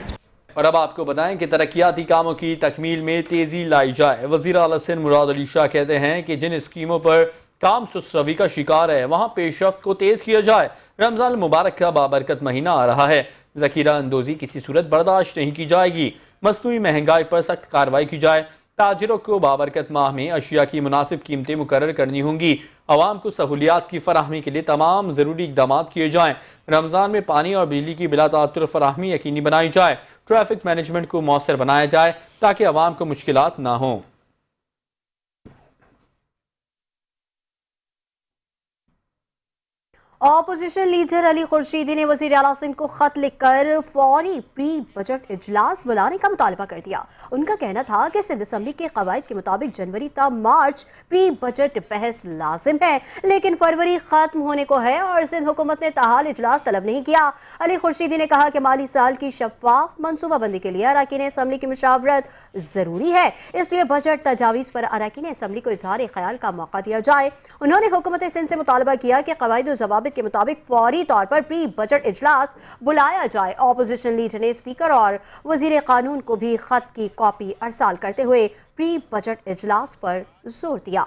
और अब आपको बताएं कि तरक्याती कामों की तकमील में तेज़ी लाई जाए। वज़ीर आला सिंध मुराद अली शाह कहते हैं कि जिन स्कीमों पर काम सुस्रवी का शिकार है वहाँ पेशरफ्त को तेज़ किया जाए। रमज़ान मुबारक का बाबरकत महीना आ रहा है, ज़ख़ीरा अंदोज़ी किसी सूरत बर्दाश्त नहीं की जाएगी। मसनूई महंगाई पर सख्त कार्रवाई की जाए। ताजिरों को बाबरकत माह में अशिया की मुनासिब कीमतें मुकर्रर करनी होंगी। आवाम को सहूलियात की फराहमी के लिए तमाम ज़रूरी इक़दाम किए जाएँ। रमज़ान में पानी और बिजली की बिला ताअत्तुर फराहमी यकीनी बनाई जाए। ट्रैफिक मैनेजमेंट को मौसर बनाया जाए ताकि आवाम को मुश्किलात ना हों। ऑपोजिशन लीडर अली खुर्शीदी ने वज़ीर आला सिंध को खत लिखकर फौरी प्री बजट इजलास बुलाने का मुतालबा कर दिया। उनका कहना था कि सिंध असम्बली के कवायद के मुताबिक जनवरी ता मार्च प्री बजट बहस लाजिम है, लेकिन फरवरी खत्म होने को है और सिंध हुकूमत ने ताहाल इजलास तलब नहीं किया। अली खुर्शीदी ने कहा कि माली साल की शफाफ मनसूबाबंदी के लिए अरकान असम्बली की मुशावरत जरूरी है, इसलिए बजट तजावीज़ पर अरकान असम्बली को इजहार ख्याल का मौका दिया जाए। उन्होंने हुकूमत सिंध से मुतालबा किया कि कवायद और ज़वाबित के मुताबिक फौरी तौर पर प्री बजट इजलास बुलाया जाए। ऑपोजिशन लीडर ने स्पीकर और वजीर कानून को भी खत की कॉपी अरसाल करते हुए प्री बजट इजलास पर जोर दिया।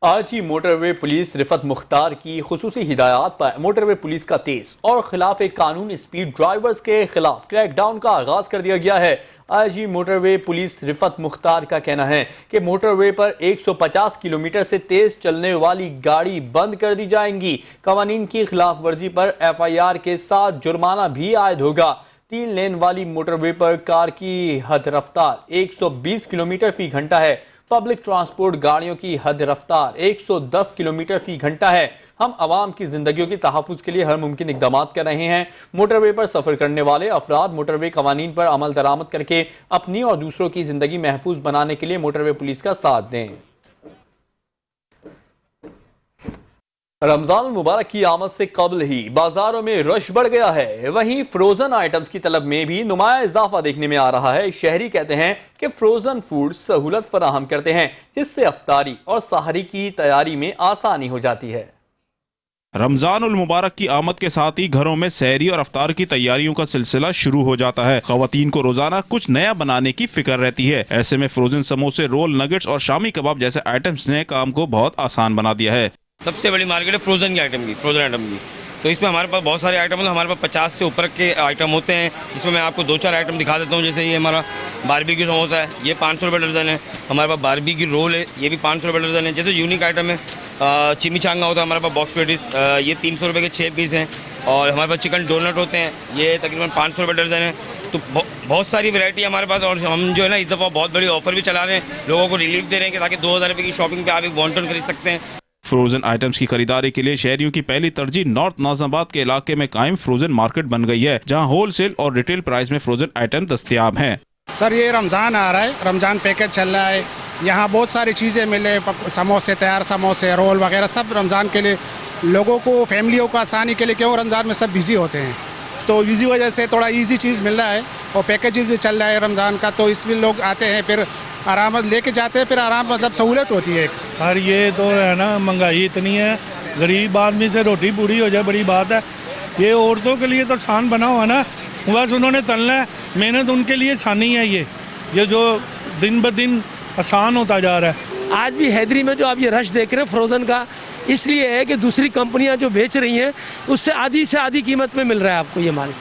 आज ही मोटरवे पुलिस रिफत मुख्तार की खुसूसी हिदायत पर मोटरवे पुलिस का तेज और खिलाफ कानून स्पीड ड्राइवर्स के खिलाफ क्रैकडाउन का आगाज कर दिया गया है। आज ही मोटरवे पुलिस रिफत मुख्तार का कहना है कि मोटरवे पर 150 किलोमीटर से तेज चलने वाली गाड़ी बंद कर दी जाएंगी। कवानीन की खिलाफ वर्जी पर FIR के साथ जुर्माना भी आयद होगा। 3 लेन वाली मोटरवे पर कार की हद रफ्तार 120 किलोमीटर फी घंटा है। पब्लिक ट्रांसपोर्ट गाड़ियों की हद रफ्तार 110 किलोमीटर फी घंटा है। हम आवाम की जिंदगियों के तहफ़्फ़ुज़ के लिए हर मुमकिन इक़दाम कर रहे हैं। मोटरवे पर सफ़र करने वाले अफराद मोटरवे कवानीन पर अमल दरामद करके अपनी और दूसरों की ज़िंदगी महफूज बनाने के लिए मोटरवे पुलिस का साथ दें। रमजान मुबारक की आमद से कबल ही बाजारों में रश बढ़ गया है। वहीं फ्रोजन आइटम्स की तलब में भी नुमाया इजाफा देखने में आ रहा है। शहरी कहते हैं कि फ्रोजन फूड सहूलत फराहम करते हैं, जिससे अफ्तारी और सहरी की तैयारी में आसानी हो जाती है। रमजान उल मुबारक की आमद के साथ ही घरों में सहरी और अफ्तार की तैयारियों का सिलसिला शुरू हो जाता है। खवातीन को रोजाना कुछ नया बनाने की फिक्र रहती है। ऐसे में फ्रोजन समोसे, रोल, नगेट्स और शामी कबाब जैसे आइटम्स ने काम को बहुत आसान बना दिया है। सबसे बड़ी मार्केट है फ्रोजन आइटम की। तो इसमें हमारे पास बहुत सारे आइटम, हमारे पास 50 से ऊपर के आइटम होते हैं, जिसमें मैं आपको 2-4 आइटम दिखा देता हूँ। जैसे ये हमारा बारबेक्यू समोसा है, ये 500 रुपये दर्जन है। हमारे पास बारबेक्यू रोल है, ये भी 500 रुपये दर्जन है। जैसे यूनिक आइटम है चिमिचांगा होता है हमारे पास बॉक्स पेटिस, ये 300 रुपये के 6 पीस हैं। और हमारे पास चिकन डोनट होते हैं, ये तकरीबन 500 रुपये दर्जन है। तो बहुत सारी वैरायटी है हमारे पास। और हम जो है ना इस दफ़ा बहुत बड़ी ऑफर भी चला रहे हैं, लोगों को रिलीफ दे रहे हैं कि ताकि 2000 रुपये की शॉपिंग पे आप एक वन टन खरीद सकते हैं। फ्रोजन आइटम्स की खरीदारी के लिए शहरियों की पहली तरजीह नॉर्थ नाज़िमाबाद के इलाके में कायम फ्रोजन मार्केट बन गई है, जहां होलसेल और रिटेल प्राइस में फ्रोजन आइटम दस्तयाब हैं। सर ये रमज़ान आ रहा है, रमज़ान पैकेज चल रहा है, यहाँ बहुत सारी चीज़ें मिले, समोसे, तैयार समोसे, रोल वगैरह सब रमज़ान के लिए लोगों को, फैमिलियों को आसानी के लिए, क्यों रमज़ान में सब बिज़ी होते हैं, तो इसी वजह से थोड़ा इजी चीज़ मिल रहा है। और पैकेज भी चल रहा है रमज़ान का, तो इसमें लोग आते हैं, फिर आराम लेके जाते हैं, फिर आराम मतलब सहूलत होती है। सर ये तो है ना, महंगाई इतनी है, गरीब आदमी से रोटी पूरी हो जाए बड़ी बात है। ये औरतों के लिए तो आसान बना हुआ ना, बस उन्होंने तलना है, मेहनत उनके लिए आसानी है। ये जो दिन ब दिन आसान होता जा रहा है। आज भी हैदरी में जो आप ये रश देख रहे हैं फ्रोज़न का, इसलिए है कि दूसरी कंपनियां जो बेच रही हैं उससे आधी से आधी कीमत में मिल रहा है आपको ये माल।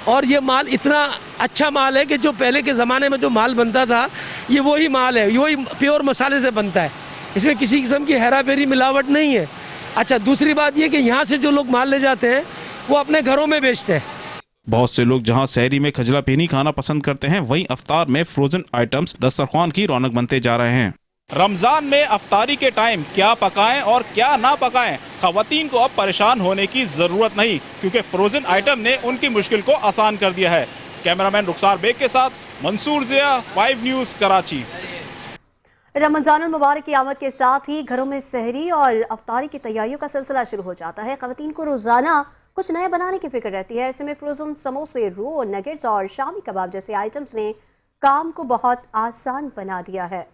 और ये माल इतना अच्छा माल है कि जो पहले के ज़माने में जो माल बनता था ये वही माल है, वही प्योर मसाले से बनता है। इसमें किसी किस्म की हेरा फेरी मिलावट नहीं है। अच्छा, दूसरी बात ये कि यहाँ से जो लोग माल ले जाते हैं वो अपने घरों में बेचते हैं। बहुत से लोग जहां सहरी में खजला पेनी खाना पसंद करते हैं, वहीं अफ्तार में फ्रोजन आइटम्स दस्तरखान की रौनक बनते जा रहे हैं। रमजान में अफ्तारी के टाइम क्या पकाएं और क्या ना पकाएं, खवातीन को अब परेशान होने की जरूरत नहीं, क्योंकि फ्रोजन आइटम ने उनकी मुश्किल को आसान कर दिया है। कैमरामैन रुखसार बेग के साथ मंसूर जिया, 5 न्यूज, कराची। रमजानुल मुबारक की आमद के साथ ही घरों में सहरी और अफ्तारी की तैयारियों का सिलसिला शुरू हो जाता है। खवातीन को रोजाना कुछ नया बनाने की फिक्र रहती है। ऐसे में फ्रोजन समोसे, रोल, नगेट्स और शामी कबाब जैसे आइटम्स ने काम को बहुत आसान बना दिया है।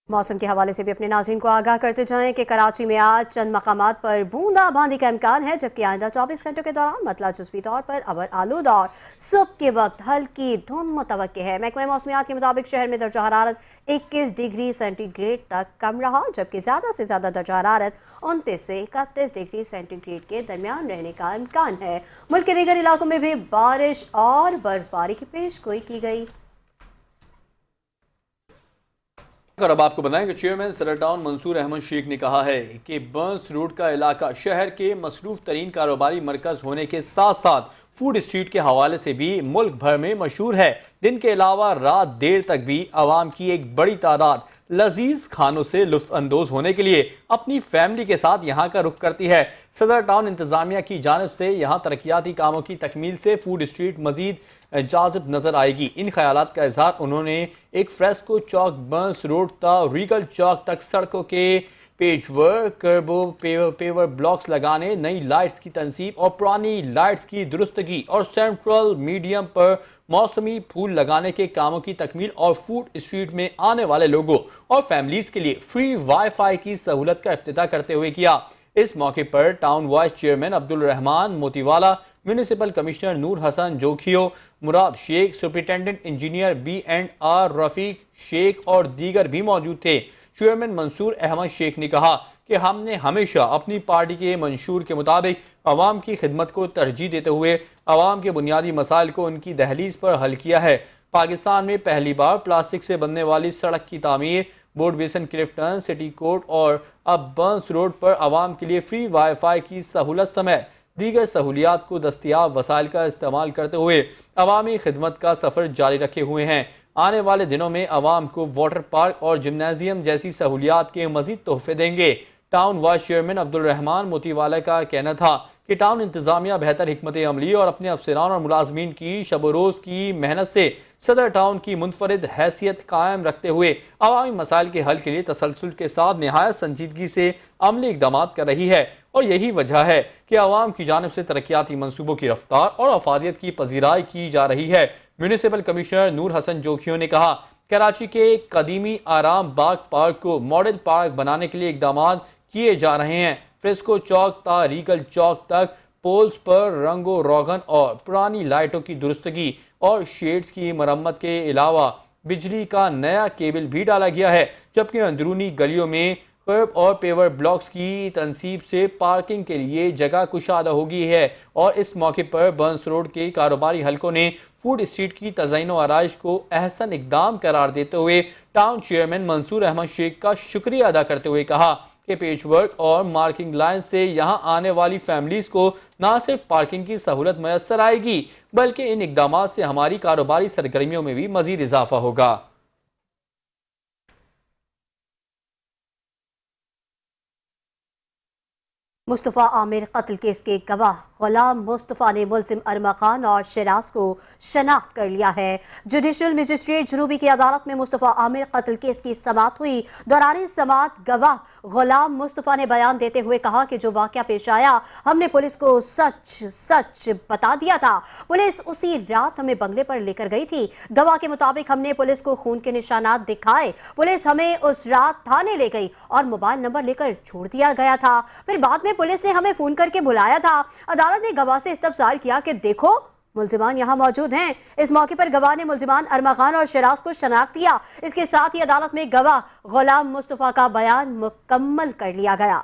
मौसम के हवाले से भी अपने नाज़रीन को आगाह करते जाएं कि कराची में आज चंद मकामात पर बूंदाबांदी का इम्कान है, जबकि आइंदा 24 घंटों के दौरान मतला जुज़वी तौर पर अबर आलूद और सुबह के वक्त हल्की धुंध मुतवक्के है। महकमा मौसमियात के मुताबिक शहर में दर्जा हरारत 21 डिग्री सेंटीग्रेड तक कम रहा, जबकि ज़्यादा से ज़्यादा दर्जा हरारत 29 से 31 डिग्री सेंटीग्रेड के दरमियान रहने का इम्कान है। मुल्क के दीगर इलाकों में भी बारिश और बर्फबारी की पेशगोई की गई। और अब आपको बताएं कि चेयरमैन सदर टाउन मंसूर अहमद शेख ने कहा है कि बर्न्स रोड का इलाका शहर के मसरूफ तरीन कारोबारी मरकज होने के साथ साथ फूड स्ट्रीट के हवाले से भी मुल्क भर में मशहूर है। दिन के अलावा रात देर तक भी आवाम की एक बड़ी तादाद लजीज खानों से लुत्फ अंदोज होने के लिए अपनी फैमिली के साथ यहाँ का रुख करती है। सदर टाउन इंतजामिया की जानिब से यहाँ तरक्याती कामों की तकमील से फूड स्ट्रीट मजीद जाज़िब नजर आएगी। इन ख्यालात का इजहार उन्होंने एक फ्रेस्को चौक बर्न्स रोड तक रीगल चौक तक सड़कों के पेचवर्क, कर्बो पेवर ब्लॉक्स लगाने, नई लाइट्स की तंसीब और पुरानी लाइट्स की दुरुस्तगी और सेंट्रल मीडियम पर मौसमी फूल लगाने के कामों की तकमील और फूड स्ट्रीट में आने वाले लोगों और फैमिलीज के लिए फ्री वाईफाई की सहूलत का इफ्तिताह करते हुए किया। इस मौके पर town vice chairman Abdul Rehman Motiwala, municipal commissioner Noor Hassan Jokhio, Murad Sheikh, superintendent engineer B&R Rafiq Sheikh और दीगर भी मौजूद थे। चेयरमैन मंसूर अहमद शेख ने कहा कि हमने हमेशा अपनी पार्टी के मंशूर के मुताबिक आवाम की खिदमत को तरजीह देते हुए आवाम के बुनियादी मसाइल को उनकी दहलीज पर हल किया है। पाकिस्तान में पहली बार प्लास्टिक से बनने वाली सड़क की तामीर, बोर्ड बेसन, क्लिफ्टन, सिटी कोर्ट और अब बर्न्स रोड पर आवाम के लिए फ्री वाईफाई की सहूलत समेत दीगर सहूलियात को दस्तियाब वसाइल का इस्तेमाल करते हुए अवामी खिदमत का सफ़र जारी रखे हुए हैं। आने वाले दिनों में आवाम को वाटर पार्क और जिम्नाजियम जैसी सहूलियात के मजीद तोहफे देंगे। Town vice chairman Abdul Rehman Motiwala का कहना था कि टाउन इंतजामिया बेहतर हिकमत अमली और अपने अफसरान और मुलाजमीन की शब रोज़ की मेहनत से सदर टाउन की मुनफरिद हैसियत कायम रखते हुए अवामी मसाइल के हल के लिए तसलसल के साथ नहायत संजीदगी से अमली इकदाम कर रही है और यही वजह है कि आवाम की जानिब से तरक्याती मनसूबों की रफ्तार और अफादियत की पजीराई की जा रही है। म्यूनिसिपल कमिश्नर नूर हसन जोखियो ने कहा, कराची के कदीमी आराम बाग पार्क को मॉडल पार्क बनाने के लिए इकदाम किए जा रहे हैं। फ्रेस्को चौक ता रीगल चौक तक पोल्स पर रंगो रोगन और पुरानी लाइटों की दुरुस्तगी और शेड्स की मरम्मत के अलावा बिजली का नया केबल भी डाला गया है, जबकि अंदरूनी गलियों में कर्ब और पेवर ब्लॉक्स की तनसीब से पार्किंग के लिए जगह कुशादा हो गई है। और इस मौके पर बर्न्स रोड के कारोबारी हलकों ने फूड स्ट्रीट की तज़यीन और आराइश को अहसन इकदाम करार देते हुए टाउन चेयरमैन मंसूर अहमद शेख का शुक्रिया अदा करते हुए कहा कि पेचवर्क और मार्किंग लाइन से यहां आने वाली फैमिलीज को न सिर्फ पार्किंग की सहूलत मैसर आएगी, बल्कि इन इकदाम से हमारी कारोबारी सरगर्मियों में भी मजीद इजाफा होगा। मुस्तफ़ा आमिर कत्ल केस के गवाह गुलाम मुस्तफ़ा ने मुलजिम अरमा खान और शराज को शनाख्त कर लिया है। जुडिशल मजिस्ट्रेट जनूबी की अदालत में मुस्तफ़ा आमिर कत्ल केस की समाअत हुई। दौरान समाअत गवाह गुलाम मुस्तफ़ा ने बयान देते हुए कहा कि जो वाक़या पेश आया हमने पुलिस को सच बता दिया था। पुलिस उसी रात हमें बंगले पर लेकर गई थी। गवाह के मुताबिक हमने पुलिस को खून के निशानात दिखाए। पुलिस हमें उस रात थाने ले गई और मोबाइल नंबर लेकर छोड़ दिया गया था। फिर बाद में पुलिस ने हमें फोन करके बुलाया था। अदालत ने गवाह से इस्तफसार किया कि देखो मुल्जिमान यहाँ मौजूद हैं। इस मौके पर गवाह ने मुल्जिमान अरमा खान और शराज को शनाख्त किया। इसके साथ ही अदालत में गवाह गुलाम मुस्तफ़ा का बयान मुकम्मल कर लिया गया।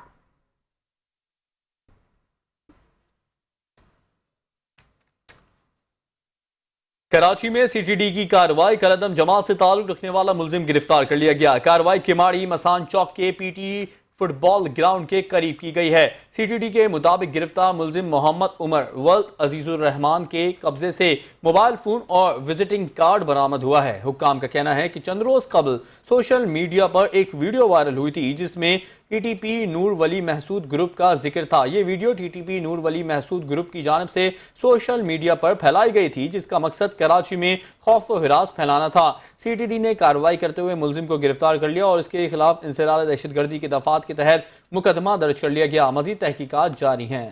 कराची में सीटीडी की कार्रवाई, कलअदम जमात से ताल्लुक रखने वाला मुलजिम गिरफ्तार कर लिया गया। कार्रवाई किमाड़ी मसान चौक के पीटी फुटबॉल ग्राउंड के करीब की गई है। सीटीडी के मुताबिक गिरफ्तार मुलजिम मोहम्मद उमर वल्द अजीजुर रहमान के कब्जे से मोबाइल फोन और विजिटिंग कार्ड बरामद हुआ है। हुक्काम का कहना है कि चंद रोज कबल सोशल मीडिया पर एक वीडियो वायरल हुई थी जिसमें टीटीपी नूर वली महसूद ग्रुप का जिक्र था। ये वीडियो टीटीपी नूर वली महसूद ग्रुप की जानिब से सोशल मीडिया पर फैलाई गई थी, जिसका मकसद कराची में खौफ व हिरास फैलाना था। सीटीडी ने कार्रवाई करते हुए मुलजिम को गिरफ्तार कर लिया और इसके खिलाफ इंसरार दहशतगर्दी के दफात के तहत मुकदमा दर्ज कर लिया गया। मजीद तहकीकात जारी हैं।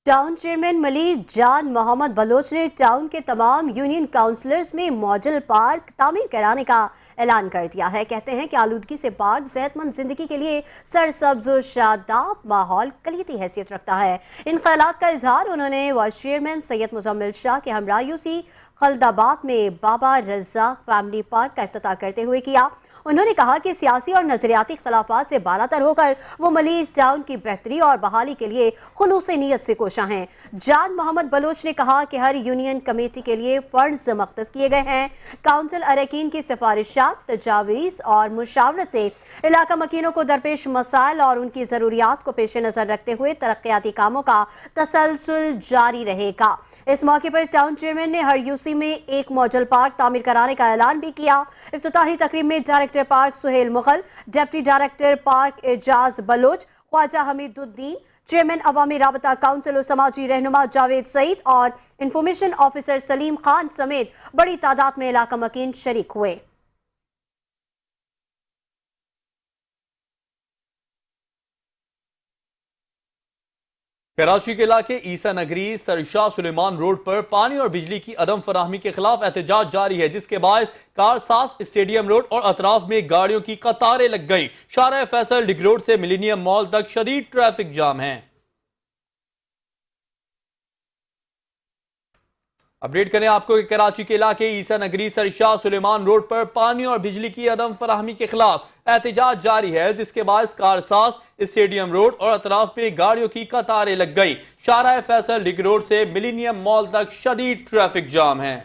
टाउन चेयरमैन मलीर जान मोहम्मद बलोच ने टाउन के तमाम यूनियन काउंसलर्स में मॉडल पार्क तामीर कराने का ऐलान कर दिया है। कहते हैं कि आलूदगी से पाक सेहतमंद जिंदगी के लिए सरसब्ज और शादाब माहौल कलीदी हैसियत रखता है। इन ख्यालात का इजहार उन्होंने वाइस चेयरमैन सैयद मुजम्मिल शाह के हमरा यूसी खलदाबाद में बाबा रज़ाक फैमिली पार्क का इफ्तिताह करते हुए किया। उन्होंने कहा कि सियासी और नजरियाती इख्तलाफात से बालातर होकर वो मलीर टाउन की बेहतरी और बहाली के लिए खुलूस नीयत से कोशा हैं। जान मोहम्मद बलोच ने कहा कि हर यूनियन कमेटी के लिए फंड्स मख्तस किए गए हैं। काउंसिल अरकान की सिफारिशात, तजावीज़ और मुशावरत से इलाका मकीनों को दरपेश मसाइल और उनकी ज़रूरियात को पेश नज़र रखते हुए तरक्याती कामों का तसलसल जारी रहेगा। इस मौके पर टाउन चेयरमैन ने हर यूसी में एक मॉडल पार्क तामीर कराने का ऐलान भी किया। इफ्तिताही तकरीब में director park Suhail Mughal, deputy director park Ejaz Baloch, Khwaja Hamiduddin, chairman Awami Rabta council और समाजी रहनुमा जावेद सईद और इंफॉर्मेशन ऑफिसर सलीम खान समेत बड़ी तादाद में इलाका मकीन शरीक हुए। कराची के इलाके ईसा नगरी सरशाह सुलेमान रोड पर पानी और बिजली की अदम फराहमी के खिलाफ एहतजाज जारी है, जिसके बायस कारसास स्टेडियम रोड और अतराफ में गाड़ियों की कतारें लग गई। शारा फैसल डिग रोड से मिलेनियम मॉल तक शदीद ट्रैफिक जाम है। अपडेट करें आपको कि कराची के इलाके ईसा नगरी सरशाह सुलेमान रोड पर पानी और बिजली की अदम फराहमी के खिलाफ एहतजाज जारी है, जिसके बायस कारसास स्टेडियम रोड और अतराफ में गाड़ियों की कतारें लग गई। शारा फैसल डिग रोड से मिलेनियम मॉल तक शदीद ट्रैफिक जाम है।